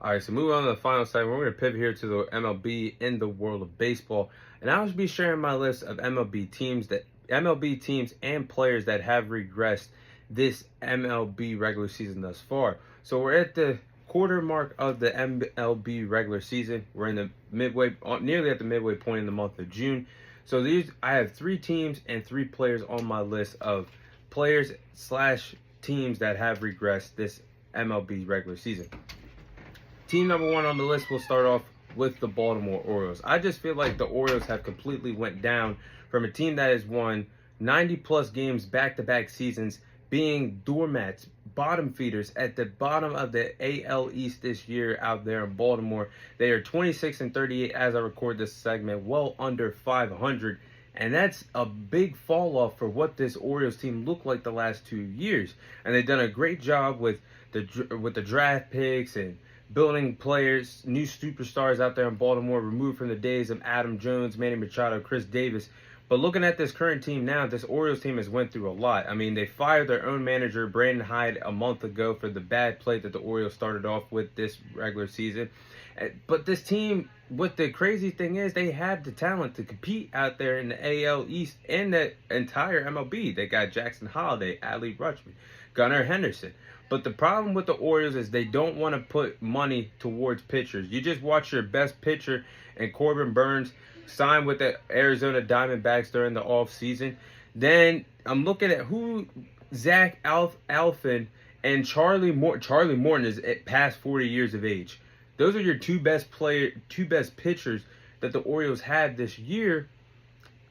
All right, so moving on to the final segment, we're going to pivot here to the MLB in the world of baseball, and I'll be sharing my list of MLB teams and players that have regressed this MLB regular season thus far. So we're at the quarter mark of the MLB regular season. We're in the nearly at the midway point in the month of June. So I have 3 teams and 3 players on my list of players / teams that have regressed this MLB regular season. Team number 1 on the list will start off with the Baltimore Orioles. I just feel like the Orioles have completely went down from a team that has won 90-plus games back-to-back seasons, being doormats, bottom feeders at the bottom of the AL East this year out there in Baltimore. They are 26-38 as I record this segment, well under 500. And that's a big fall off for what this Orioles team looked like the last 2 years. And they've done a great job with the draft picks and building players, new superstars out there in Baltimore, removed from the days of Adam Jones, Manny Machado, Chris Davis. But looking at this current team now, this Orioles team has went through a lot. I mean, they fired their own manager, Brandon Hyde, a month ago for the bad play that the Orioles started off with this regular season. But this team, what the crazy thing is, they have the talent to compete out there in the AL East and the entire MLB. They got Jackson Holliday, Adley Rutschman, Gunnar Henderson. But the problem with the Orioles is they don't want to put money towards pitchers. You just watch your best pitcher and Corbin Burns sign with the Arizona Diamondbacks during the offseason. Then I'm looking at Zach Alfin and Charlie Morton. Charlie Morton is past 40 years of age. Those are your two best pitchers that the Orioles had this year.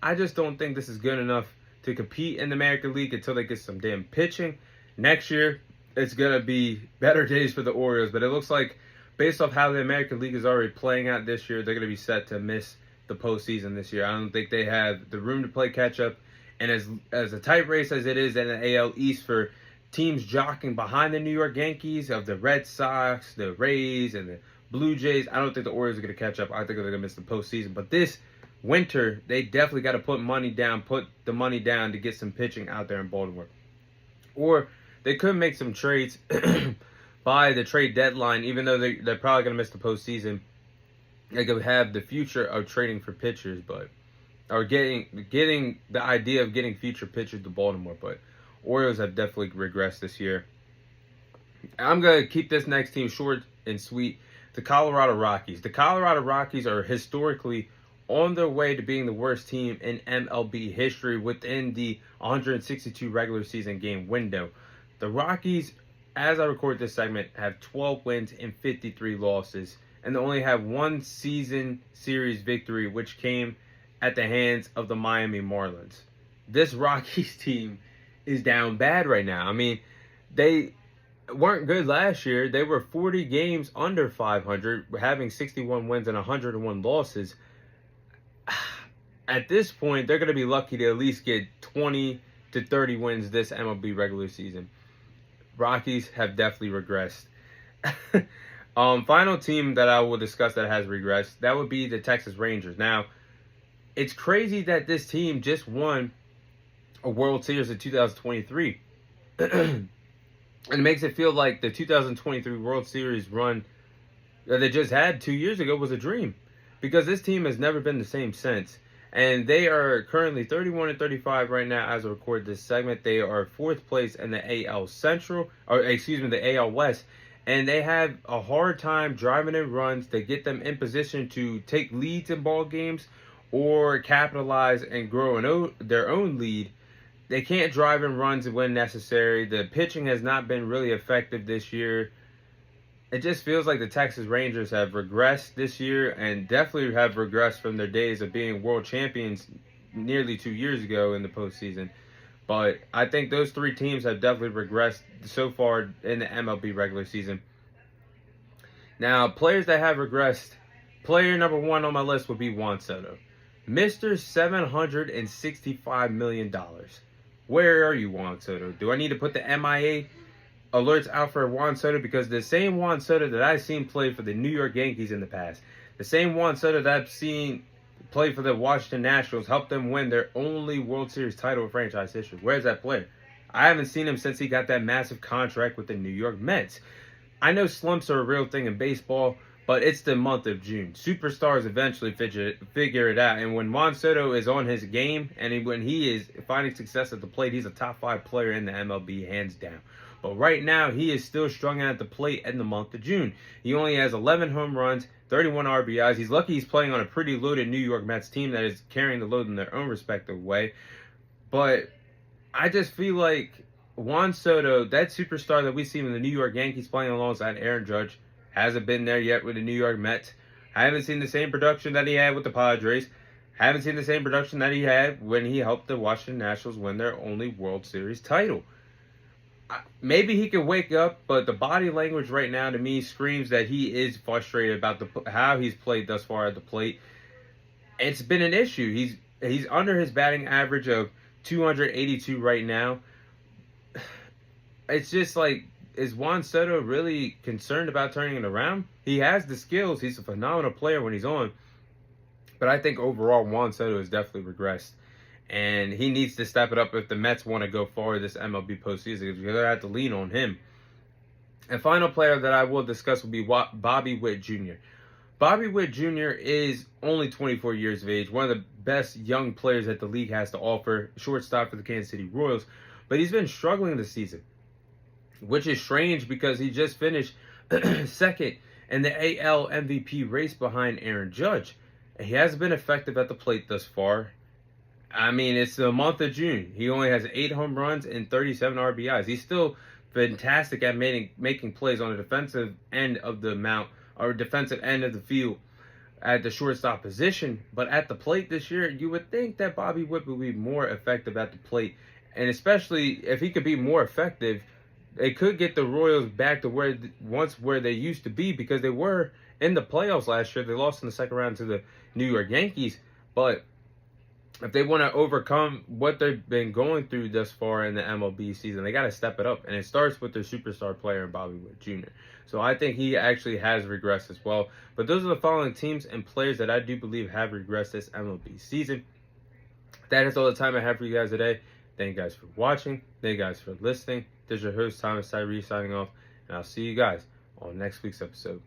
I just don't think this is good enough to compete in the American League until they get some damn pitching. Next year, it's going to be better days for the Orioles, but it looks like based off how the American League is already playing out this year, they're going to be set to miss the postseason this year. I don't think they have the room to play catch up, and as a tight race as it is in the AL East for teams jockeying behind the New York Yankees, of the Red Sox, the Rays, and the Blue Jays, I don't think the Orioles are going to catch up. I think they're going to miss the postseason. But this winter, they definitely got to put the money down to get some pitching out there in Baltimore. Or they could make some trades by the trade deadline, even though they're probably going to miss the postseason. They could have the future of trading for pitchers, or getting the idea of getting future pitchers to Baltimore. But Orioles have definitely regressed this year. I'm going to keep this next team short and sweet. The Colorado Rockies. The Colorado Rockies are historically on their way to being the worst team in MLB history within the 162 regular season game window. The Rockies, as I record this segment, have 12 wins and 53 losses, and they only have one season series victory, which came at the hands of the Miami Marlins. This Rockies team is down bad right now. I mean, they weren't good last year. They were 40 games under 500, having 61 wins and 101 losses. At this point, they're going to be lucky to at least get 20 to 30 wins this MLB regular season. Rockies have definitely regressed. Final team that I will discuss that has regressed, that would be the Texas Rangers. Now, it's crazy that this team just won a World Series in 2023. And it makes it feel like the 2023 World Series run that they just had 2 years ago was a dream. Because this team has never been the same since. And they are currently 31-35 right now as I record this segment. They are 4th place in the AL the AL West. And they have a hard time driving in runs to get them in position to take leads in ball games or capitalize and grow their own lead. They can't drive in runs when necessary. The pitching has not been really effective this year. It just feels like the Texas Rangers have regressed this year and definitely have regressed from their days of being world champions nearly 2 years ago in the postseason. But I think those 3 teams have definitely regressed so far in the MLB regular season. Now, players that have regressed, player number 1 on my list would be Juan Soto. Mr. $765 million. Where are you, Juan Soto? Do I need to put the MIA alerts out for Juan Soto? Because the same Juan Soto that I've seen play for the New York Yankees in the past, the same Juan Soto that I've seen play for the Washington Nationals, helped them win their only World Series title in franchise history. Where's that player? I haven't seen him since he got that massive contract with the New York Mets. I know slumps are a real thing in baseball, but it's the month of June. Superstars eventually figure it out. And when Juan Soto is on his game and when he is finding success at the plate, he's a top 5 player in the MLB, hands down. But right now, he is still struggling at the plate in the month of June. He only has 11 home runs, 31 RBIs. He's lucky he's playing on a pretty loaded New York Mets team that is carrying the load in their own respective way. But I just feel like Juan Soto, that superstar that we see in the New York Yankees playing alongside Aaron Judge, hasn't been there yet with the New York Mets. I haven't seen the same production that he had with the Padres. Haven't seen the same production that he had when he helped the Washington Nationals win their only World Series title. Maybe he could wake up, but the body language right now to me screams that he is frustrated about how he's played thus far at the plate. It's been an issue. He's under his batting average of 282 right now. It's just like, is Juan Soto really concerned about turning it around? He has the skills. He's a phenomenal player when he's on. But I think overall, Juan Soto has definitely regressed. And he needs to step it up if the Mets want to go forward this MLB postseason, because you're going to have to lean on him. And final player that I will discuss will be Bobby Witt Jr. Bobby Witt Jr. is only 24 years of age, one of the best young players that the league has to offer, shortstop for the Kansas City Royals. But he's been struggling this season, which is strange because he just finished second in the AL MVP race behind Aaron Judge. He hasn't been effective at the plate thus far. I mean, it's the month of June. He only has 8 home runs and 37 RBIs. He's still fantastic at making plays on the defensive end of the mound, or defensive end of the field at the shortstop position. But at the plate this year, you would think that Bobby Witt would be more effective at the plate. And especially if he could be more effective, it could get the Royals back to where they used to be, because they were in the playoffs last year. They lost in the second round to the New York Yankees. But if they want to overcome what they've been going through thus far in the MLB season, they got to step it up. And it starts with their superstar player, Bobby Witt Jr. So I think he actually has regressed as well. But those are the following teams and players that I do believe have regressed this MLB season. That is all the time I have for you guys today. Thank you guys for watching. Thank you guys for listening. This is your host, Thomas Tyree, signing off. And I'll see you guys on next week's episode.